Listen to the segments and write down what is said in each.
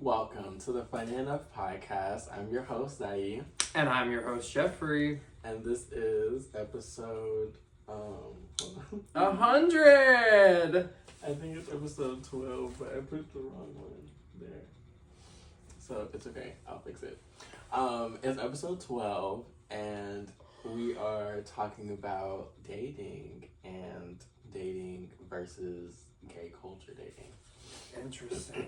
Welcome to the Funny Enough podcast. I'm your host, Zaie. And I'm your host, Jeffrey. And this is episode, 100! I think it's episode 12, but I put the wrong one there. So it's okay, I'll fix it. It's episode 12, and we are talking about dating and dating versus gay culture dating. Interesting.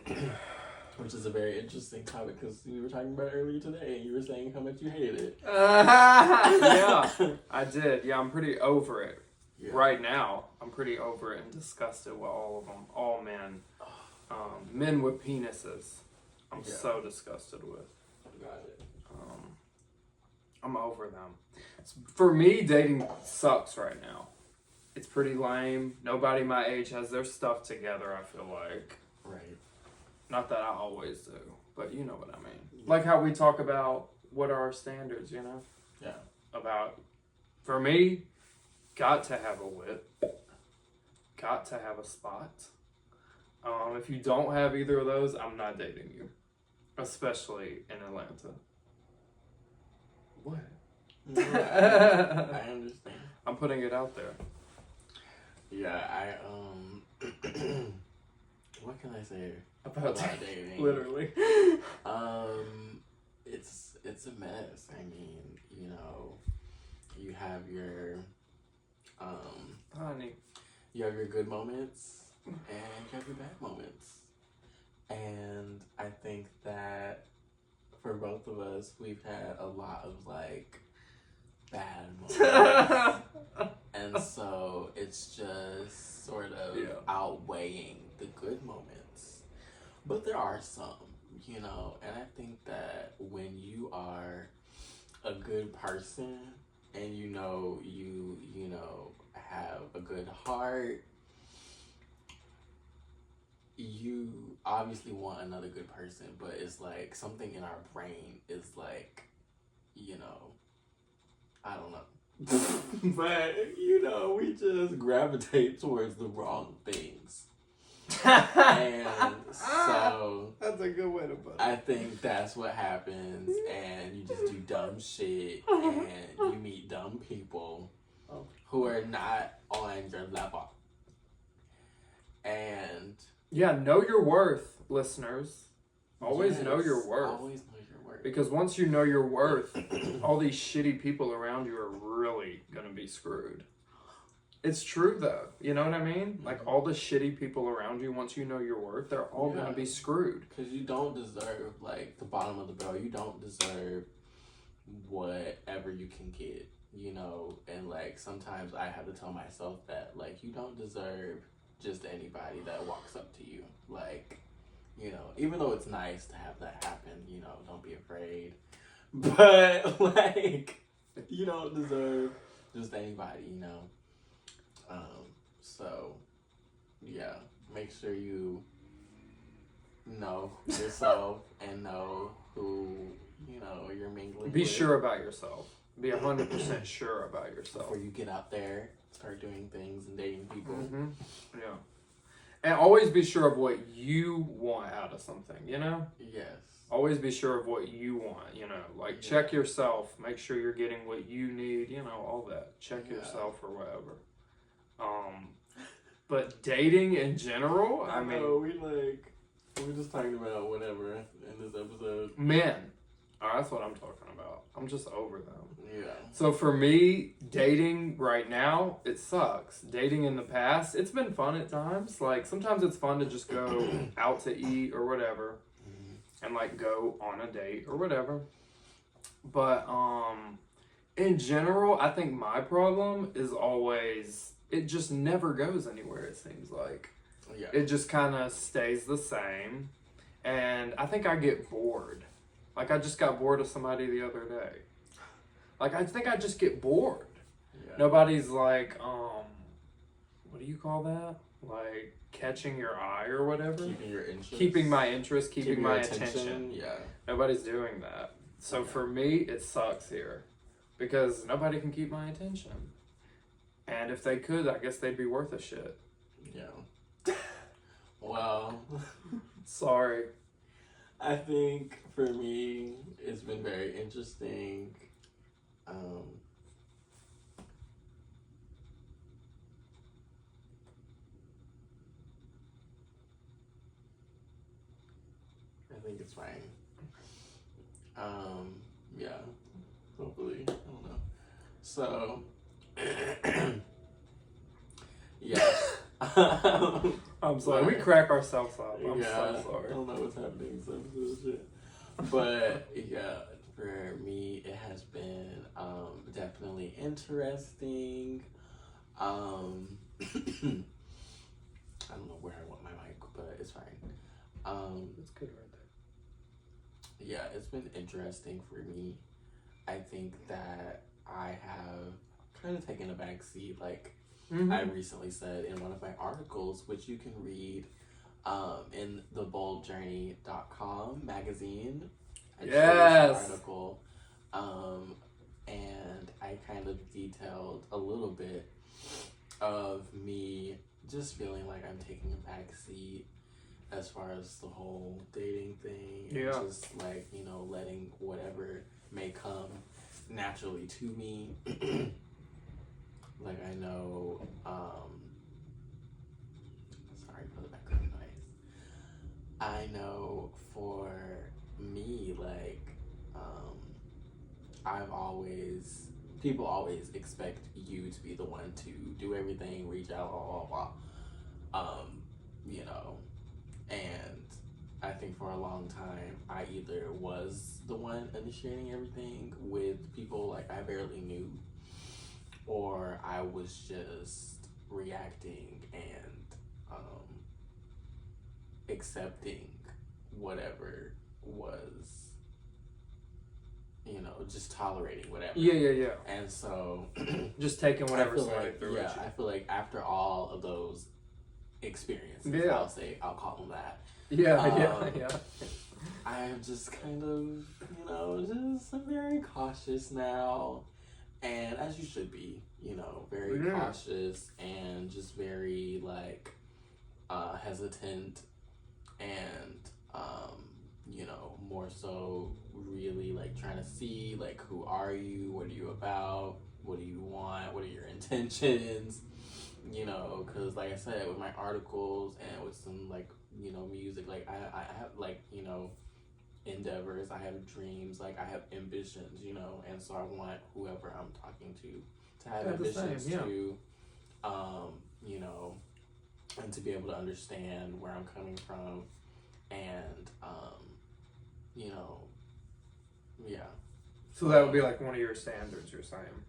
Which is a very interesting topic because we were talking about it earlier today and you were saying how much you hate it. Yeah, I did. Yeah, I'm pretty over it. Yeah. Right now, I'm pretty over it and disgusted with all of them. All men. Men with penises. I'm so disgusted with. Got it. I'm over them. For me, dating sucks right now. It's pretty lame. Nobody my age has their stuff together, I feel like. Right. Not that I always do, but you know what I mean. Yeah. Like how we talk about what are our standards, you know? Yeah. About, for me, got to have a whip. Got to have a spot. If you don't have either of those, I'm not dating you. Especially in Atlanta. What? Yeah, I understand. I'm putting it out there. Yeah, what can I say about dating? Literally. It's a mess. I mean, you know, you have your Honey. You have your good moments and you have your bad moments. And I think that for both of us, we've had a lot of like bad moments. And so it's just sort of outweighing the good moments. But there are some, you know, and I think that when you are a good person and you know have a good heart, you obviously want another good person, but it's like something in our brain is like, you know, I don't know. But, you know, we just gravitate towards the wrong things. And so that's a good way to put it. I think that's what happens, and you just do dumb shit and you meet dumb people who are not on your level. And yeah, know your worth, listeners. Always know your worth. Always know your worth. Because once you know your worth, all these shitty people around you are really going to be screwed. It's true, though. You know what I mean? Mm-hmm. Like, all the shitty people around you, once you know your worth, they're all going to be screwed. Because you don't deserve, like, the bottom of the barrel. You don't deserve whatever you can get, you know? And, like, sometimes I have to tell myself that, like, you don't deserve just anybody that walks up to you. Like, you know, even though it's nice to have that happen, you know, don't be afraid. But, like, you don't deserve just anybody, you know? So, yeah, make sure you know yourself and know who, you know, you're mingling with. Be sure about yourself. Be 100% sure about yourself. Before you get out there, start doing things and dating people. Mm-hmm. Yeah. And always be sure of what you want out of something, you know? Yes. Always be sure of what you want, you know? Like, check yourself. Make sure you're getting what you need, you know, all that. Check yourself or whatever. But dating in general, I mean... we're just talking about whatever in this episode. Men. Oh, that's what I'm talking about. I'm just over them. Yeah. So for me, dating right now, it sucks. Dating in the past, it's been fun at times. Like, sometimes it's fun to just go out to eat or whatever. And, like, go on a date or whatever. But, in general, I think my problem is always... It just never goes anywhere, it seems like. Yeah. It just kind of stays the same. And I think I get bored. Like, I just got bored of somebody the other day. Like, I think I just get bored. Yeah. Nobody's like, what do you call that? Like, catching your eye or whatever? Keeping your interest. Keeping my interest, keeping my attention. Yeah. Nobody's doing that. So for me, it sucks here. Because nobody can keep my attention. And if they could, I guess they'd be worth a shit. Yeah. Well. Sorry. I think for me, it's been very interesting. Um, I think it's fine. Yeah, hopefully. I don't know. So, yeah. I'm sorry. We crack ourselves up. I'm Yeah, so sorry. I don't know what's happening. Some bullshit. But yeah, for me, it has been definitely interesting. I don't know where I want my mic, but it's fine. It's good right Yeah, it's been interesting for me. I think that I have kind of taken a back seat, like there. I recently said in one of my articles, which you can read in the boldjourney.com magazine. I chose an article, and I kind of detailed a little bit of me just feeling like I'm taking a back seat as far as the whole dating thing, and Yeah. just like, you know, letting whatever may come naturally to me. Like I know, sorry for the background noise. I know for me, like, people always expect you to be the one to do everything, reach out, blah, blah, blah. You know, and I think for a long time, I either was the one initiating everything with people like I barely knew, or I was just reacting and accepting whatever was, you know, just tolerating whatever. Yeah. And so, Just taking whatever's like, through yeah, I feel like after all of those experiences, Yeah. I'll call them that. Yeah. I'm just kind of, you know, I'm very cautious now. And as you should be, you know, very cautious and just very, like, hesitant and, you know, more so really, like, trying to see, like, who are you? What are you about? What do you want? What are your intentions? You know, because, like I said, with my articles and with some, like, you know, music, like, I have, like, you know, endeavors, I have dreams, like I have ambitions, you know, and so I want whoever I'm talking to have ambitions too, you know, and to be able to understand where I'm coming from, and you know, yeah. So that would be like one of your standards, you're saying?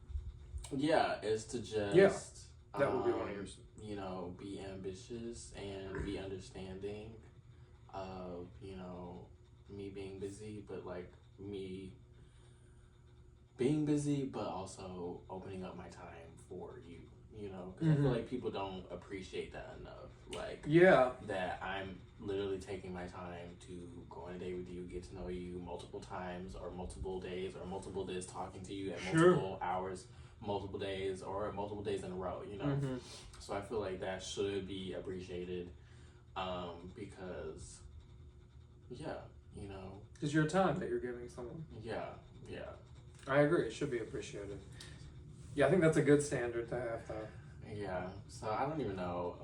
Yeah, is to just that would be one of yours. You know, be ambitious and be understanding of, you know, me being busy, but like me being busy, but also opening up my time for you, you know, because I feel like people don't appreciate that enough. Like, that I'm literally taking my time to go on a date with you, get to know you multiple times or multiple days talking to you at multiple hours, multiple days or multiple days in a row, you know. So I feel like that should be appreciated, because you know, it's your time that you're giving someone. Yeah. I agree. It should be appreciated. Yeah, I think that's a good standard to have, though. Yeah. So I don't even know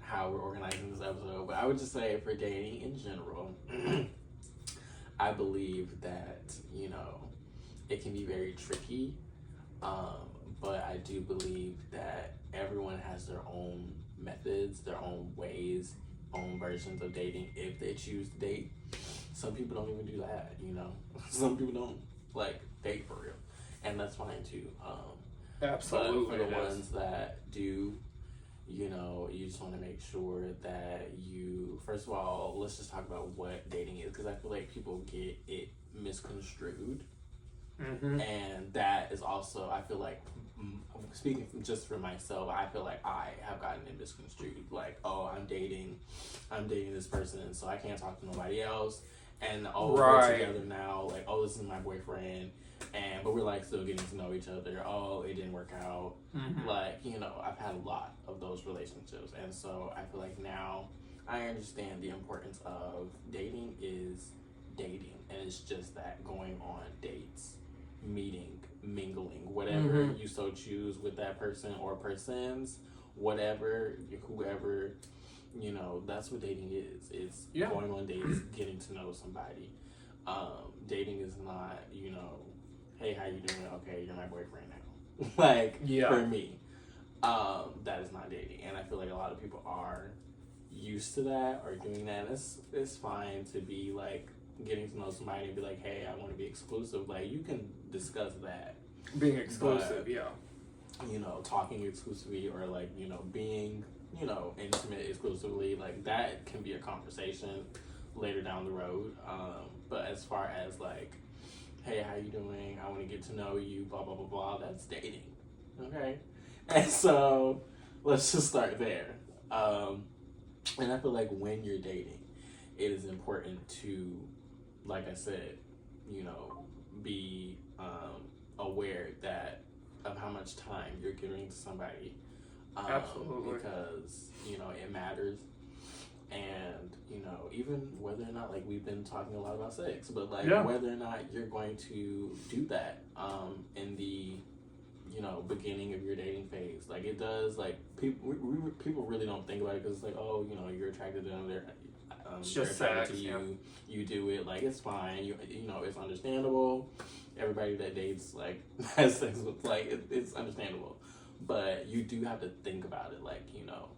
how we're organizing this episode, but I would just say for dating in general, I believe that, you know, it can be very tricky, but I do believe that everyone has their own methods, their own ways, own versions of dating if they choose to date. Some people don't even do that, you know. Some people don't like date for real, and that's fine too. Absolutely. But for the ones that do, you know, you just want to make sure that you, first of all, let's just talk about what dating is, because I feel like people get it misconstrued. And that is also, I feel like, speaking just for myself, I feel like I have gotten it misconstrued. Like, oh, I'm dating this person, so I can't talk to nobody else. And we're together now. Like, oh, this is my boyfriend, but we're like still getting to know each other. Oh, it didn't work out. Like, you know, I've had a lot of those relationships, and so I feel like now I understand the importance of dating is just that, going on dates, meeting, mingling, whatever you so choose with that person or persons, whatever, whoever, you know, that's what dating is. It's going on dates, getting to know somebody. Dating is not, you know, hey, how you doing? Okay, you're my boyfriend now. Like, for me, that is not dating. And I feel like a lot of people are used to that or doing that. And it's fine to be like getting to know somebody and be like, hey, I want to be exclusive. Like, you can discuss that. Being exclusive, but, you know, talking exclusively or like, you know, being, you know, intimate exclusively, like that can be a conversation later down the road. But as far as like, hey, how you doing? I want to get to know you, blah, blah, blah, blah, that's dating. Okay? And so let's just start there. And I feel like when you're dating, it is important to, like I said, you know, be aware that of how much time you're giving to somebody. Absolutely. Because, you know, it matters. And, you know, even whether or not, like, we've been talking a lot about sex, but, like, whether or not you're going to do that in the, you know, beginning of your dating phase. Like, it does, like, people really don't think about it because it's like, oh, you know, you're attracted to them, they're just attracted sex, to you, you do it, like, it's fine, you know, it's understandable. Everybody that dates, like, has sex with, like, it's understandable. But you do have to think about it, like, you know,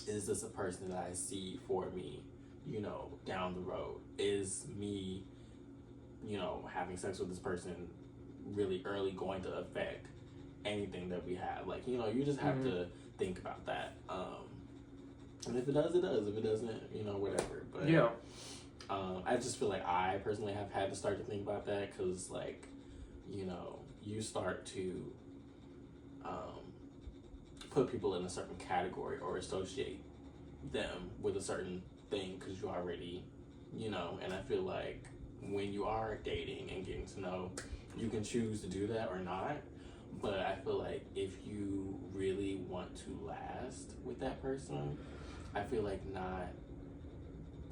is this a person that I see for me, you know, down the road? Is me, you know, having sex with this person really early going to affect anything that we have? Like, you know, you just have to think about that. And if it does, it does. If it doesn't, you know, whatever. But I just feel like I personally have had to start to think about that because, like, you know, you start to put people in a certain category or associate them with a certain thing because you already, you know, and I feel like when you are dating and getting to know, you can choose to do that or not. But I feel like if you really want to last with that person, I feel like not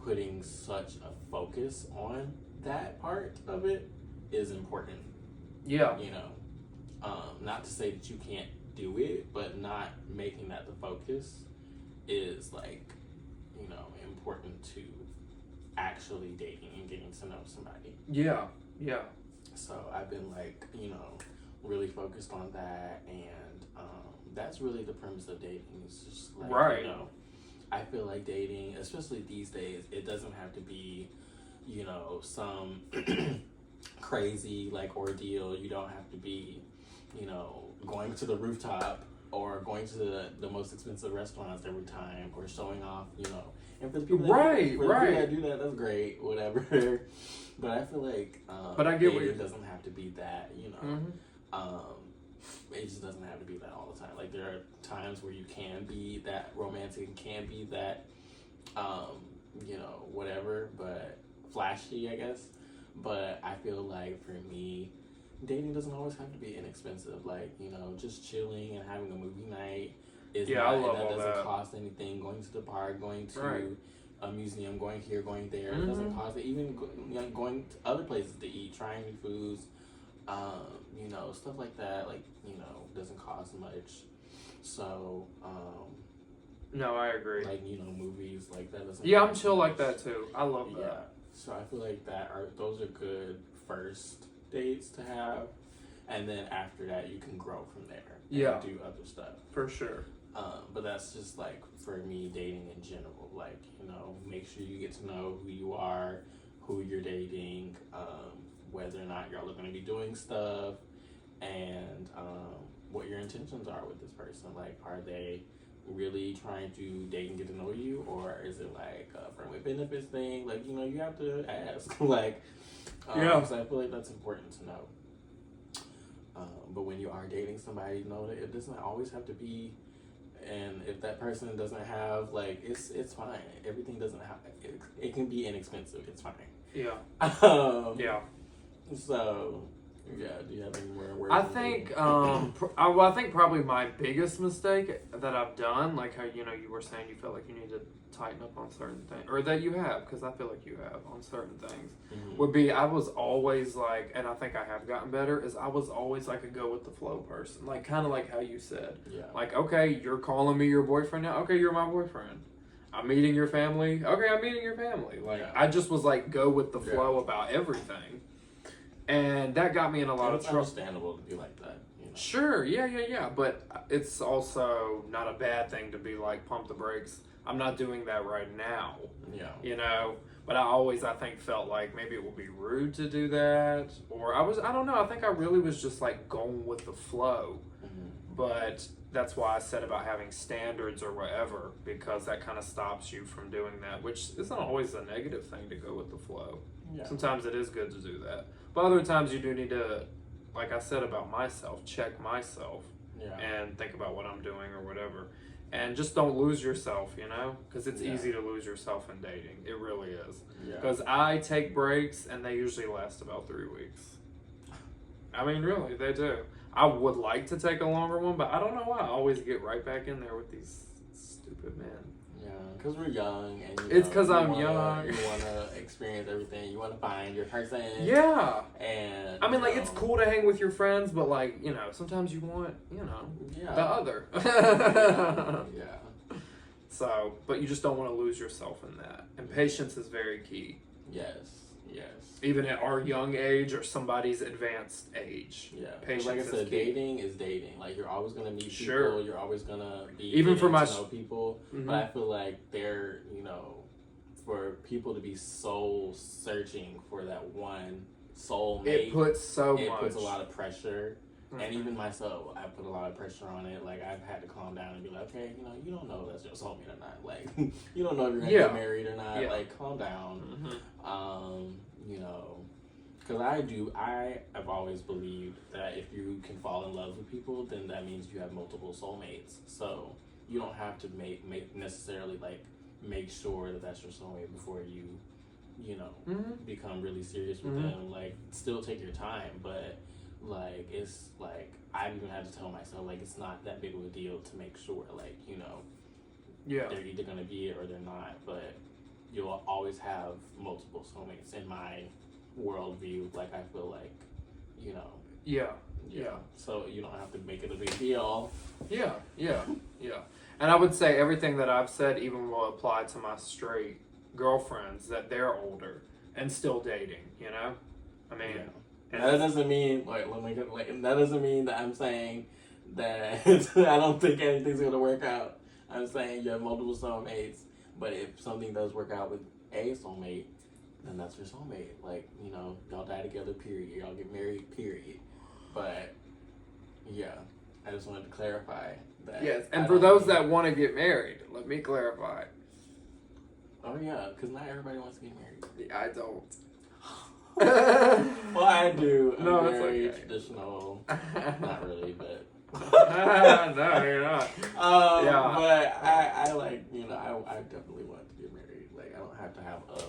putting such a focus on that part of it is important. Yeah. You know, not to say that you can't do it, but not making that the focus is, like, you know, important to actually dating and getting to know somebody. Yeah. So I've been, like, you know, really focused on that, and that's really the premise of dating. It's just like, you know, I feel like dating, especially these days, it doesn't have to be, you know, some crazy, like, ordeal. You don't have to be, you know, going to the rooftop or going to the most expensive restaurants every time or showing off, you know. And for the people that do that, that's great, whatever. But I feel like but I get it doesn't have to be that, you know. It just doesn't have to be that all the time. Like, there are times where you can be that romantic and can be that, you know, whatever, but flashy, I guess. But I feel like for me, dating doesn't always have to be inexpensive. Like, you know, just chilling and having a movie night is I love that all doesn't that. cost anything. Going to the park, going to a museum, going here, going there, it doesn't cost it. Even going to other places to eat, trying new foods, you know, stuff like that, like, you know, doesn't cost much. So, no, I agree. like, you know, movies, like, that doesn't I'm cost chill much. like that too. I love that. Yeah. So I feel like those are good first dates to have, and then after that you can grow from there and do other stuff. For sure. But that's just, like, for me, dating in general. Like, you know, make sure you get to know who you are, who you're dating, whether or not y'all are going to be doing stuff, and what your intentions are with this person. Like, are they really trying to date and get to know you, or is it like a friend with benefits thing? Like, you know, you have to ask. Like, so I feel like that's important to know. But when you are dating somebody, know that it doesn't always have to be. And if that person doesn't have, like, it's fine. Everything doesn't have. It can be inexpensive. It's fine. Yeah. So, Yeah. Do you have any more words? I think, I think probably my biggest mistake that I've done, like how you were saying you felt like you need to tighten up on certain things, or that you have, because I feel like you have on certain things, would be I was always like, and I think I have gotten better, is I was always like a go with the flow person, like kind of like how you said, like okay, you're calling me your boyfriend now, okay, you're my boyfriend. I'm meeting your family, okay, I'm meeting your family. Like I just was like go with the flow about everything. And that got me in a lot of trouble. It's understandable to be like that. Sure, yeah. But it's also not a bad thing to be like, pump the brakes. I'm not doing that right now. Yeah. But I think felt like maybe it would be rude to do that. Or I don't know. I think I really was just like going with the flow. But that's why I said about having standards or whatever, because that kind of stops you from doing that, which isn't always a negative thing to go with the flow. Yeah. Sometimes it is good to do that. But other times you do need to, like I said about myself, check myself and think about what I'm doing or whatever. And just don't lose yourself, because it's easy to lose yourself in dating. It really is. Because I take breaks and they usually last about 3 weeks. I mean, really, they do. I would like to take a longer one, but I don't know why. I always get right back in there with these stupid men. Yeah, because we're young. And it's because I'm young. You want to experience everything. You want to find your person. Yeah. And I mean, like, it's cool to hang with your friends, but, like, sometimes you want, the other. Yeah. So, but you just don't want to lose yourself in that. And patience is very key. Yes. Even at our young age or somebody's advanced age. Yeah. Patience like I said, is key. dating is dating. Like, you're always going to meet people. Sure. You're always going to be even for my to know people. But I feel like they're, for people to be soul searching for that one soulmate. It puts a lot of pressure. And even myself, I put a lot of pressure on it. Like, I've had to calm down and be like, okay, you don't know if that's your soulmate or not. Like, you don't know if you're going to get married or not. Like, calm down. Because I have always believed that if you can fall in love with people, then that means you have multiple soulmates. So you don't have to make necessarily, like, make sure that that's your soulmate before you become really serious with them. Like, still take your time, but like, it's like I've even had to tell myself, like, it's not that big of a deal to make sure, like, they're either gonna be it or they're not. But you'll always have multiple soulmates in my worldview. Like, I feel like, so you don't have to make it a big deal. Yeah. And I would say everything that I've said even will apply to my straight girlfriends, that they're older and still dating, I mean, and that doesn't mean that doesn't mean that I'm saying that I don't think anything's gonna work out. I'm saying you have multiple soulmates, but if something does work out with a soulmate, then that's your soulmate. Like, y'all die together, period. Y'all get married, period. But I just wanted to clarify that. Yes, and for those that want to get married, let me clarify. Oh yeah, because not everybody wants to get married. I don't. Well, I do. No, I'm very it's okay. Traditional. Not really, but. No, you're not. But I like, I definitely want to get married. Like, I don't have to have a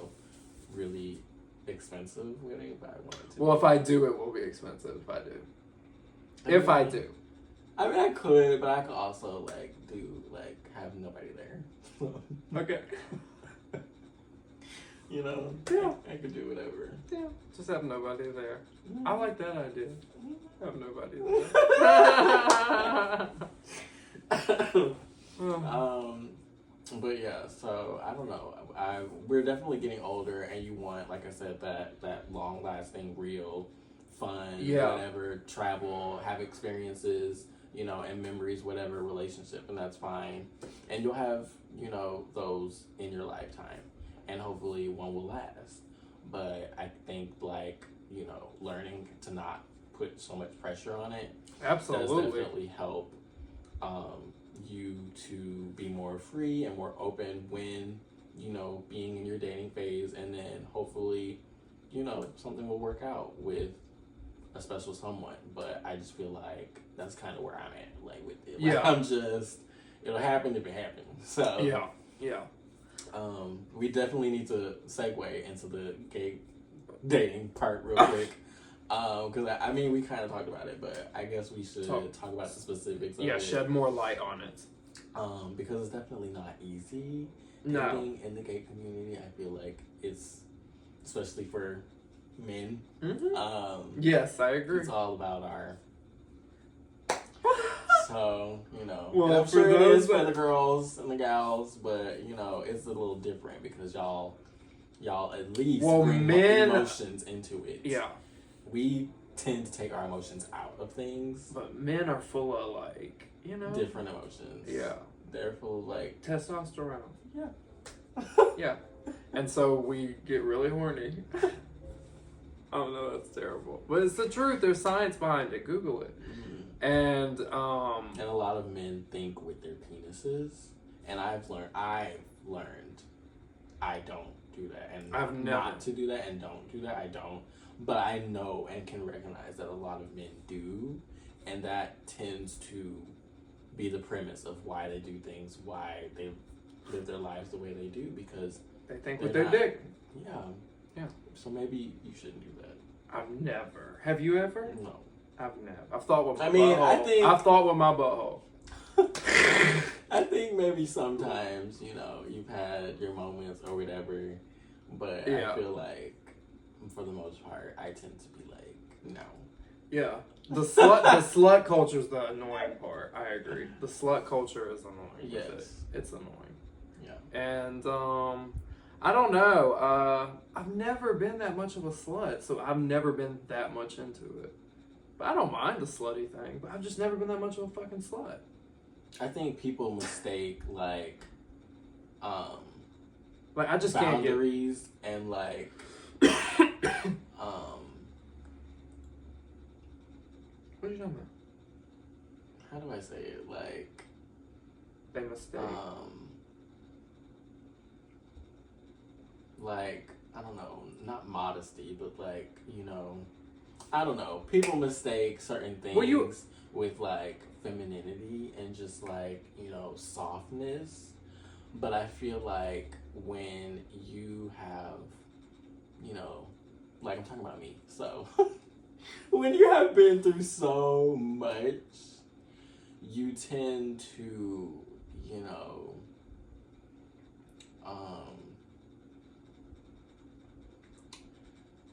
really expensive wedding, but I want to. Well, if I do, it will be expensive. If I do. I do. I mean, I could, but I could also, like, have nobody there. Okay. I could do whatever. Yeah, just have nobody there. I like that idea. Have nobody there. But yeah, so I don't know. We're definitely getting older, and you want, like I said, that long lasting, real fun, whatever, travel, have experiences, and memories, whatever relationship, and that's fine. And you'll have, those in your lifetime, and hopefully one will last. But I think, like, learning to not put so much pressure on it absolutely does definitely help you to be more free and more open when being in your dating phase, and then hopefully something will work out with a special someone. But I just feel like that's kind of where I'm at, like, with it. Like, I'm just, it'll happen if it happens. So yeah. We definitely need to segue into the gay dating part real quick. Because I mean, we kind of talked about it, but I guess we should talk about the specifics of it. Shed more light on it. Because it's definitely not easy. No. Dating in the gay community, I feel like it's, especially for men. Mm-hmm. Yes, I agree. It's all about our. So, you know, well, I'm sure it is for the girls and the gals, but, you know, it's a little different because y'all at least bring emotions into it. Yeah. We tend to take our emotions out of things. But men are full of, like, you know. Different emotions. Yeah. They're full of, like. Testosterone. Yeah. Yeah. And so we get really horny. Oh no, that's terrible. But it's the truth. There's science behind it. Google it. Mm-hmm. And a lot of men think with their penises, and I've learned I don't do that, and I've never not to do that, and don't do that. I don't, but I know and can recognize that a lot of men do, and that tends to be the premise of why they do things, why they live their lives the way they do, because they think with their dick. Yeah. Yeah. So maybe you shouldn't do that. I've never. Have you ever? No. I've never. I've thought with my butthole. I've thought with my butthole. I think maybe sometimes, you know, you've had your moments or whatever, but I feel like, for the most part, I tend to be like, no. Yeah. The slut culture is the annoying part. I agree. The slut culture is annoying. Yes. It's annoying. Yeah. And, I don't know. I've never been that much of a slut, so I've never been that much into it. But I don't mind the slutty thing, but I've just never been that much of a fucking slut. I think people mistake, like I just boundaries can't and, like, what are you talking about? How do I say it? Like, they mistake. Like, I don't know, not modesty, but, like, you know, I don't know. People mistake certain things with, like, femininity and just, like, you know, softness. But I feel like when you have, you know, like, I'm talking about me. So, when you have been through so much, you tend to, you know,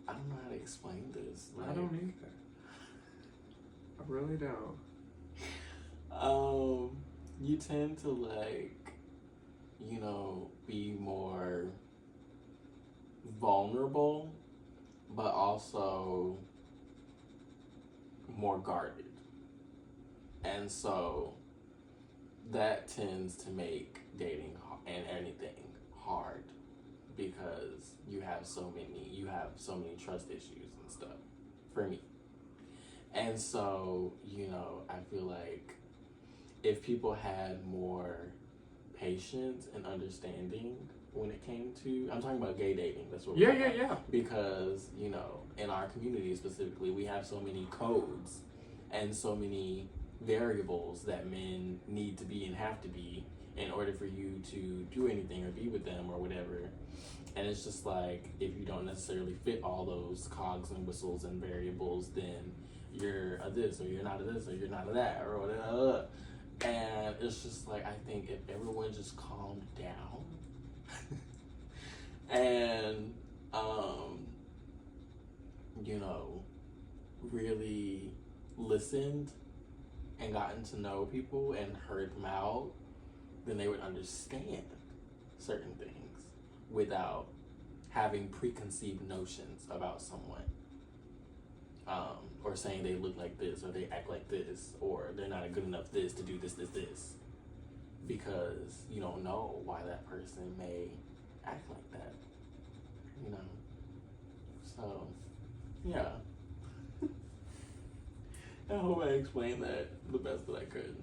I don't know how to explain this. I don't either. I really don't. You tend to, like, you know, be more vulnerable, but also more guarded. And so that tends to make dating and anything hard because you have so many trust issues and stuff, for me. And so, you know, I feel like if people had more patience and understanding when it came to, I'm talking about gay dating, that's what we're talking about. Because, you know, in our community specifically, we have so many codes and so many variables that men need to be and have to be in order for you to do anything or be with them or whatever. And it's just like, if you don't necessarily fit all those cogs and whistles and variables, then you're a this, or you're not a this, or you're not a that, or whatever. And it's just like, I think if everyone just calmed down and, you know, really listened and gotten to know people and heard them out, then they would understand certain things without having preconceived notions about someone. Or saying they look like this, or they act like this, or they're not a good enough this to do this. Because you don't know why that person may act like that, you know? So, yeah. I hope I explained that the best that I could.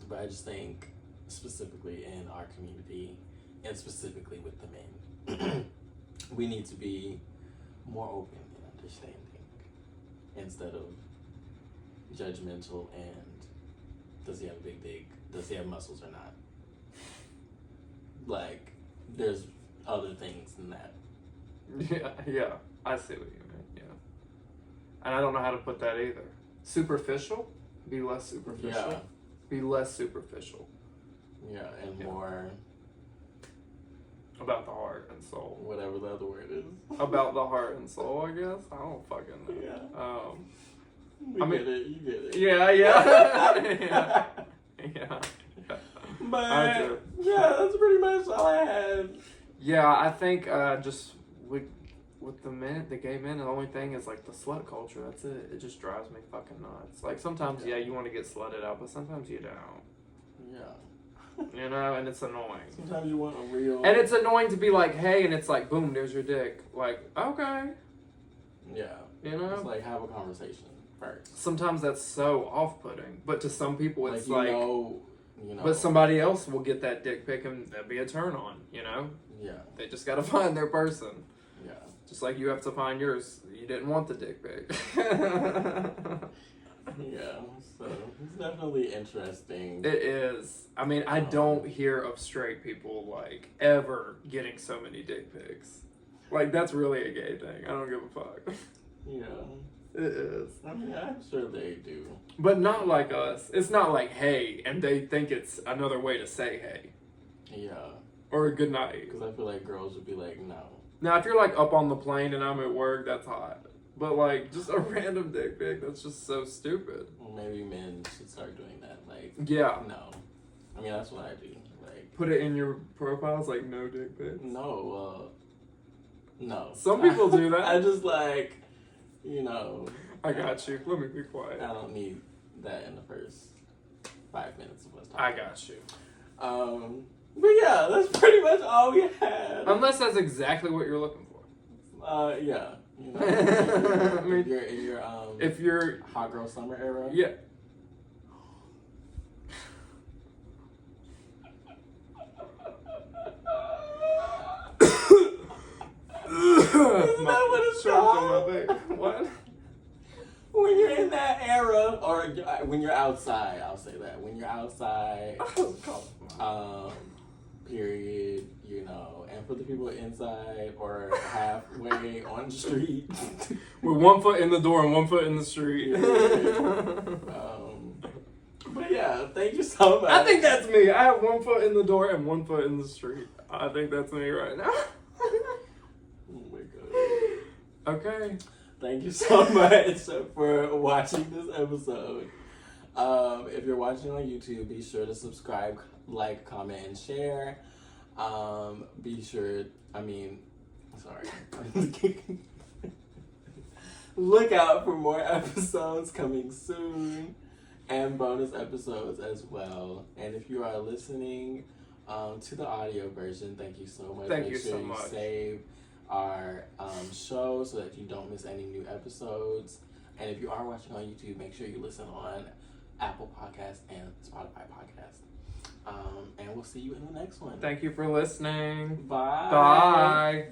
But I just think, specifically in our community, and specifically with the men, we need to be more open and understanding instead of judgmental and does he have a big dick? Does he have muscles or not? Like, there's other things than that. Yeah. I see what you mean, yeah. And I don't know how to put that either. Superficial? Be less superficial. Yeah. Be less superficial. Yeah, and more about the heart and soul. Whatever the other word is. About the heart and soul, I guess. I don't fucking know. Yeah. Get it. You get it. Yeah. Yeah. Yeah. But yeah, that's pretty much all I had. Yeah, I think just with the gay men, the only thing is like the slut culture. That's it. It just drives me fucking nuts. Like sometimes, you want to get slutted out, but sometimes you don't. Yeah. You know, and it's annoying. Sometimes you want a real. And it's annoying to be like, hey, and it's like, boom, there's your dick. Like, okay. Yeah. You know? It's like, have a conversation first. Sometimes that's so off-putting, but to some people it's like, you know. But somebody else will get that dick pic and that'd be a turn on, you know? Yeah. They just gotta find their person. Yeah. Just like you have to find yours. You didn't want the dick pic. Yeah, so it's definitely interesting. It is. I mean, I don't hear of straight people, like, ever getting so many dick pics. Like, that's really a gay thing. I don't give a fuck. Yeah. It is. I mean, I'm sure they do. But not like us. It's not like, hey, and they think it's another way to say hey. Yeah. Or good night. Because I feel like girls would be like, no. Now, if you're, like, up on the plane and I'm at work, that's hot. But, like, just a random dick pic, that's just so stupid. Well, maybe men should start doing that. Like, yeah. No. I mean, that's what I do. Like, put it in your profiles, like, no dick pics. No. No. Some people do that. I just, like, you know. I got you. Let me be quiet. I don't need that in the first 5 minutes of us talking. I got you. But yeah, that's pretty much all we had. Unless that's exactly what you're looking for. Yeah. You know, I mean, if you're hot girl summer era. Yeah. Isn't that what it's called? What? When you're in that era, or when you're outside, I'll say that. When you're outside, period, you know, and for the people inside or halfway on the street. With 1 foot in the door and 1 foot in the street. But yeah, thank you so much. I think that's me. I have 1 foot in the door and 1 foot in the street. I think that's me right now. Oh my god. Okay. Thank you so much for watching this episode. If you're watching on YouTube, be sure to subscribe, like, comment, and share. Look out for more episodes coming soon and bonus episodes as well. And if you are listening to the audio version, thank you so much. Thank you so much. Save our show so that you don't miss any new episodes. And if you are watching on YouTube, make sure you listen on Apple Podcasts and Spotify Podcasts. And we'll see you in the next one. Thank you for listening. Bye. Bye.